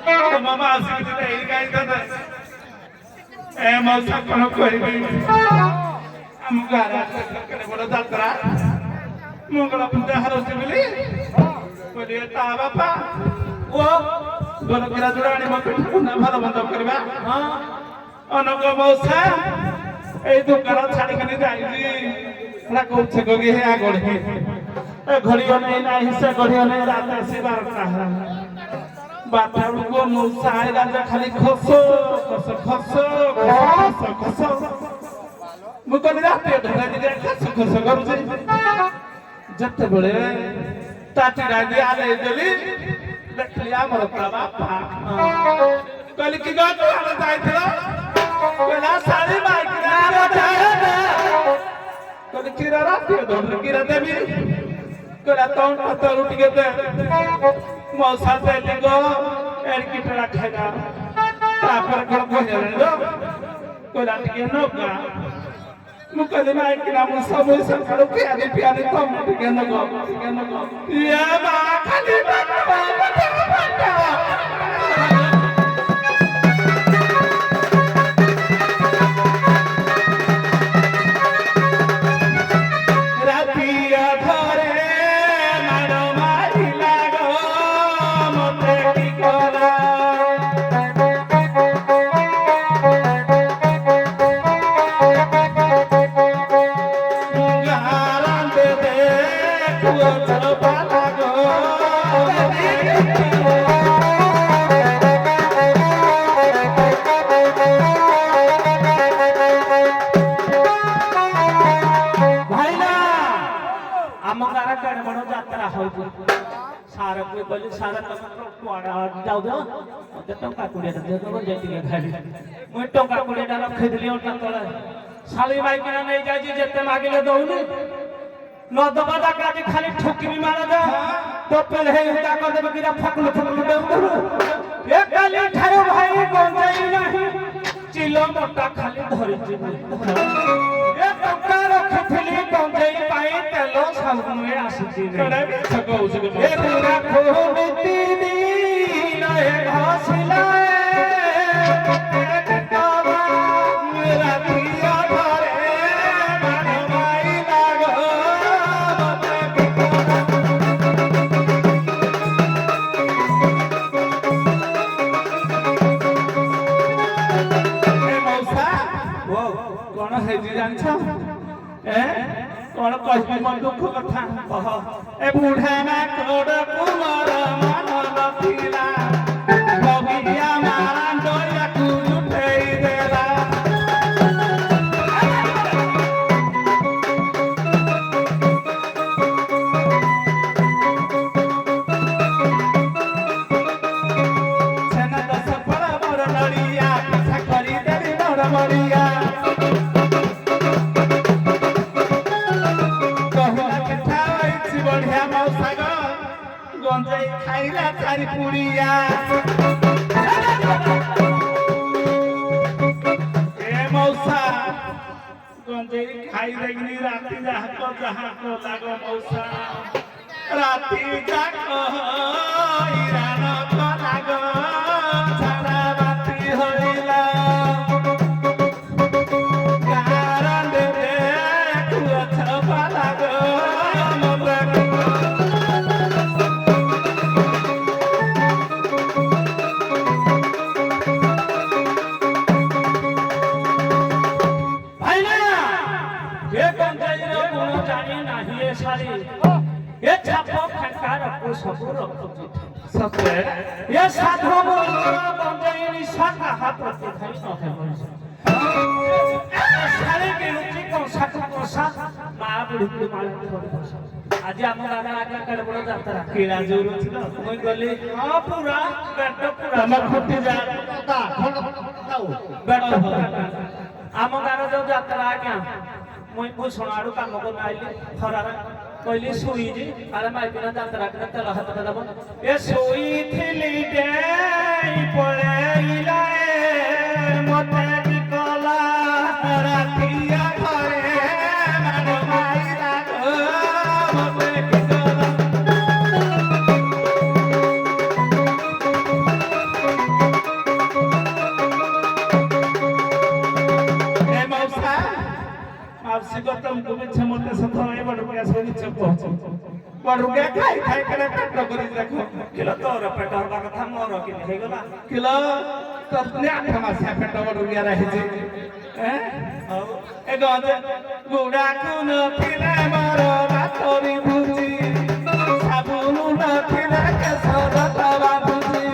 ମାମା ଆସିକି ଏଇ ଗାଈ ଦାଦା ଏ ମଉସା କଣ କହିବି ଆମ ଗାଁରେ ବଡ ଯାତ୍ରା ମଙ୍ଗଳ ପୂଜା ହଉଛି ବୋଲି କହିଲେ ତା ବାପା ଓ ଭଲ କିରା ଯୋଡା ଆଣିବ ଭଲ ବନ୍ଦ କରିବା ଅନଗ ମଉସା এই দোকান ছাড়িখানি যাইছি না কৌছে গি হে আগড় হে এ ঘড়িও নেই না হিসা ঘড়িও নেই রাত আসি 12টা বারটা বেলকু মৌসা আইলা যে খালি খস খস খস খস খস মু কলি রাতে ধরে দিলে খস খস করুছি যেতেবেলে তাটি রাজি আলে দেলি দেখলি আমার বাপা কলি কি গো আলে যাইছিল কলা শাড়ি মাইকি কলে কিরা রাতে ধরে কিরা দেবি কলা তখন তো রুটি কে দে মৌসা দেলি গো এর কি টেরা খাইনা তারপরে কোন কইলে গো কলা টিকে নগা মুকলে মাইকি না মু সময় সকাল পিয়ানি কম টিকে নগো ইয়া মা খালি বাবা सारा कोई बोले सारा टोका जाऊ दो मते टोका कुड़िया दे दो जेती के खाली मुई टोका कुड़िया रखै दिली ओटा तळे साली माई किना नहीं जाई जेते मागिले दउनी न दबा दा काजी खाली ठोकी मारा दे तो पहले हे उता कर देबे किरा फकलु दे दो ए काली ठायो भाई गंजाई नहीं चिलो मोटा खाली धरि जिबे ए टोका रखथिली गंजाई पाई तेलो सालनु ए आसीची रे छको उसे ए पूरा खोबती दिन ए घासला ए कावा मेरा पिया घरे मन माई लागो ए मौसा वो कोन है जी जान छ ए कोन कहबी मन दुख कथा कह ए बूढ़ा ना कोड कुमार मन लथिला बबिया मारा डोया कु उठै देला सेना दस पड़ा मोर नड़िया पीछा करी देली मोर मरिया बढ़िया मौसा गंजाई खाइला चारि पुड़िया ए मौसा गंजाई खाई देगनी राती जाको लागो मौसा राती जाको इरान को लागो छाड़ा बाती होइला कारण दे तू छपा लागो ये छापो फंकार को सब रखती सबसे ये साधो गंजाई निशा का हाथ रखते थे न है सारे के रुचि को साथ को साथ मां बुढ़ी के माल आज हम दादा आगे कर बड़ जात्रा केला जोर छिलो মই গলি पूरा बेट पूरा हम फुटी जा ता बेट हम गारो जो जात्रा आगे মই সোনাড়ু কাম করতে আইলি খরারা কইলি সুই জি আরে মাইকিনা যাত্রা করে তেল হাত দাও এ সুই থিলি দেই পড়েইলা মতে কি কলা রাতিয়া ঘরে মান মাইলা গো মতে কি কলা बड़ुगे खाई खाई करे पेट करी देखो किलो तोर पेट हवा कथा मोर कि हे गला किलो तने आठ मास पेट बड़ुगे रहे जे हैं ए गज गुड़ा कुन थिले मोर रातरी भुजी साबुन न थिले के सरतवा भुजी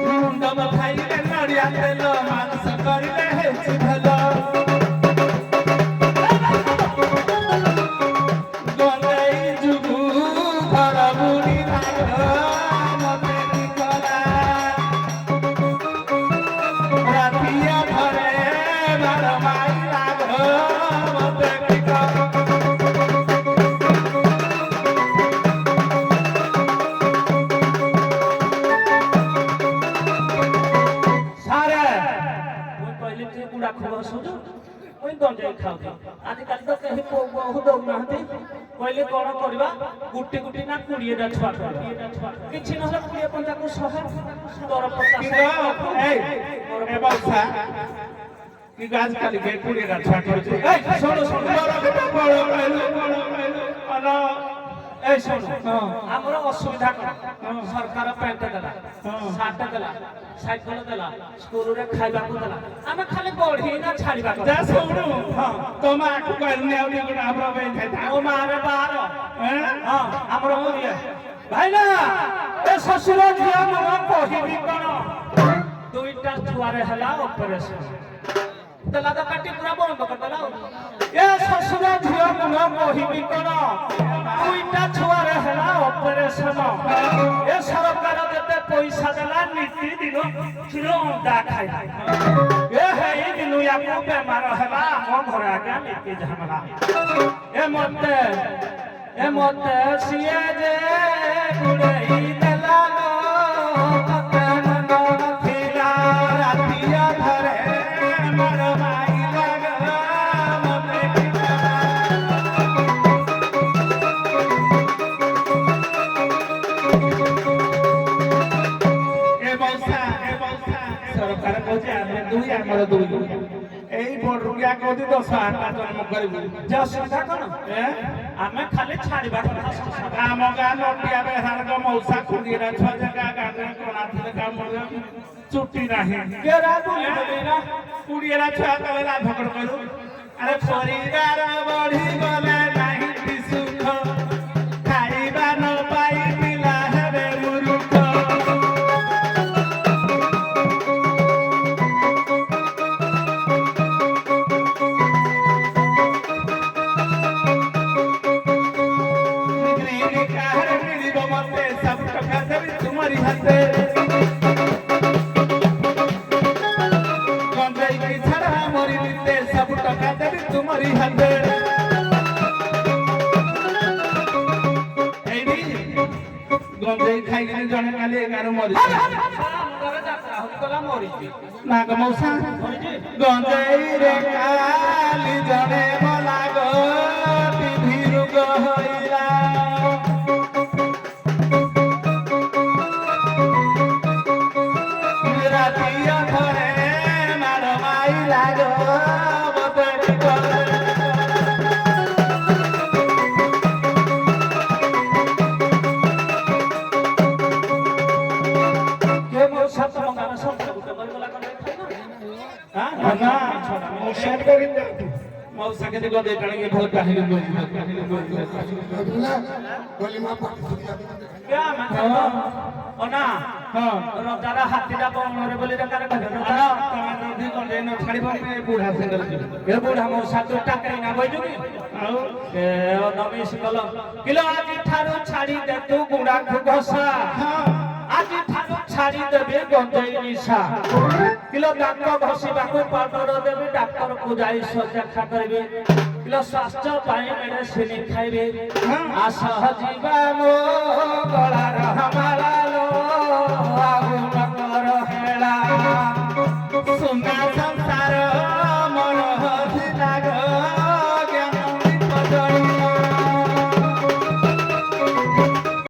मुंडम खाइले नड़िया तेल मांस करिले हेछि भलो गंगई जुगु घर बुढ़ी लाग मते निकला रातिया भरे बार माई लाग मते निकला सारे ମୁଁ କହିଲି ତୁ ଗୁଡା ଖବ ଶୁଣୁ ମୁଁ ଗଞ୍ଜେଇ ଖାଉଥିଲି ଆଜିକାଲି ତ କେହି ବହୁ ଦଉନାହାନ୍ତି କହିଲେ କଣ କରିବା ଗୁଟି ଗୁଟି ନା 20ଟା ଛୁଆ କରିବା କିଛି ନହେଲେ 20-50କୁ 100 ତୋର 50 ए बाबा की गाज काली के कुड़ी रा छाट होई ए सुनो सुनो बड़ अना ए ଶୁଣୁ ଆମର ଅସୁବିଧା କଣ ସରକାର ପେଣ୍ଟ ଦେଲା ସାର୍ଟ ଦେଲା ସାଇକେଲ ଦେଲା ସ୍କୁଲରେ ଖାଇବାକୁ ଦେଲା ଆମେ ଖାଲି ବଢି ନା ଛାଡିବା जा सुनो हां तोमा को करने आउली गुण हमरा बे खाइता ओ ମାରେ ବାର हैं ହଁ ଆମର ଇଏ ଭାଇନା ଏ ଶ୍ୱଶୁର ଝିଅ ମୋର କହିବି କଣ ଦୁଇଟା ଛୁଆରେ ହେଲା ଅପରେସନ ଦେଲା ତ କାଟି ପୁରା ବନ୍ଦ କରିଦେଲା ଏ ଶ୍ୱଶୁର ଝିଅ ମୋର କହିବି କଣ ଦୁଇଟା ଛୁଆରେ ହେଲା ଅପରେସନ ଏ ସରକାର ଯେତେ ପଇସା ଦେଲା ନୀତି ଦିନ କ୍ଷୀର ଅଣ୍ଡା ଖାଇଲା ଏ ହେଇ ଦିନ ୟାକୁ ବେମାର ହେଲା ଆମ ଘରେ ଆଜ୍ଞା ନୀତି ଝାମେଲା ଏ ମତେ ସିଏ ଯେ ଗୁଡ଼େଇ ଦେଲା ମତେ ମନ ଥିଲା रातिया भरे मर माई लाग मते ए बौसा सरकार कहजे आमे दुई हमर दुई एई बड़रुगिया कहजे 10 आटा जन्म करबी जे ଅସୁବିଧା କଣ ए ଆମେ ଖାଲି ଛାଡ଼ିବା କଥା ସଂସାର ଆମ ଗାଁ ନଟିଆ ବେହାରଙ୍କ ମଉସା କୁଡ଼ିରା ଛଅ ଜାଗା ଗାଁରେ କୋଣା ଥିଲେ କାମ ଚୁଟି ନାହିଁ କେରା ବୁଲି ନା କୁଡ଼ିରା ଛୁଆ କଲେ ରାଧକଡ଼ କରୁ ଆରେ ପରିବାର ବଢି ଗଲେ ନାହିଁ କି ସୁଖ ଖାଇବା ନ ପାଇ ପିଲା ହେବେ ମୂର୍ଖ ନିଗ୍ରି କାହାର ମିଳିବ ମତେ ସବୁ ଟଙ୍କା ଦେବି ତୁମରି ହାତେ गंजाई की छड़ा मोरी निते सब टका देबी तुम्हारी हाथे एडी गंजाई खाई के जने काले एगारो मरी ଘରେ ଯାତ୍ରା ହଉଥିଲା ମରିଛି ना ग मौसा गंजाई रे काली जने मला गो टीवी रुग होइला रातिया भरे मार माई लागो मते निकले के ମୋ ସାତ ମଙ୍ଗାର ସବୁ ଗୋଟେ କରିଗଲା କଣ ଖାଇନା हां ना मौसा करिन जा मौसा के देखो दे कणगे भल काहिली बोली अदुला बोली मा पाटी କେ ଆମେ ଅନା हां ରଜାରା ହାତୀଟା ବଣରେ ବୋଲି ଦରକାର କହିଲେ अरे तमे नदी गंजाई न छाड़ी बने बूढ़ा सेंडल ଏ ବୁଢା ମୋ ସାତ টাকাই ନା ବଇଛୁ କି आउ ଏ ଅଦମିସ କଲ କିଲୋ ଆଜି ଠାରୁ ଛାଡ଼ି ଦେ ତୁ ଗୁଡାକୁ ଘଷା ଆଜି ଠାରୁ ଛାଡ଼ି ଦେବି ଗଞ୍ଜେଇ ନିଶା କିଲୋ ଦାନ୍ତ ଘଷିବାକୁ ପାଉଡର ଦେବି ଡାକ୍ତରକୁ ଯାଇ ଦେଖା କରିବି କିଲୋ ସ୍ୱାସ୍ଥ୍ୟ ପାଇଁ ମେଡିସିନ ଖାଇବି ଆସ ଯିବା ମୋ ଗଳାର ମାଳା लो आगु नगर हेला सुना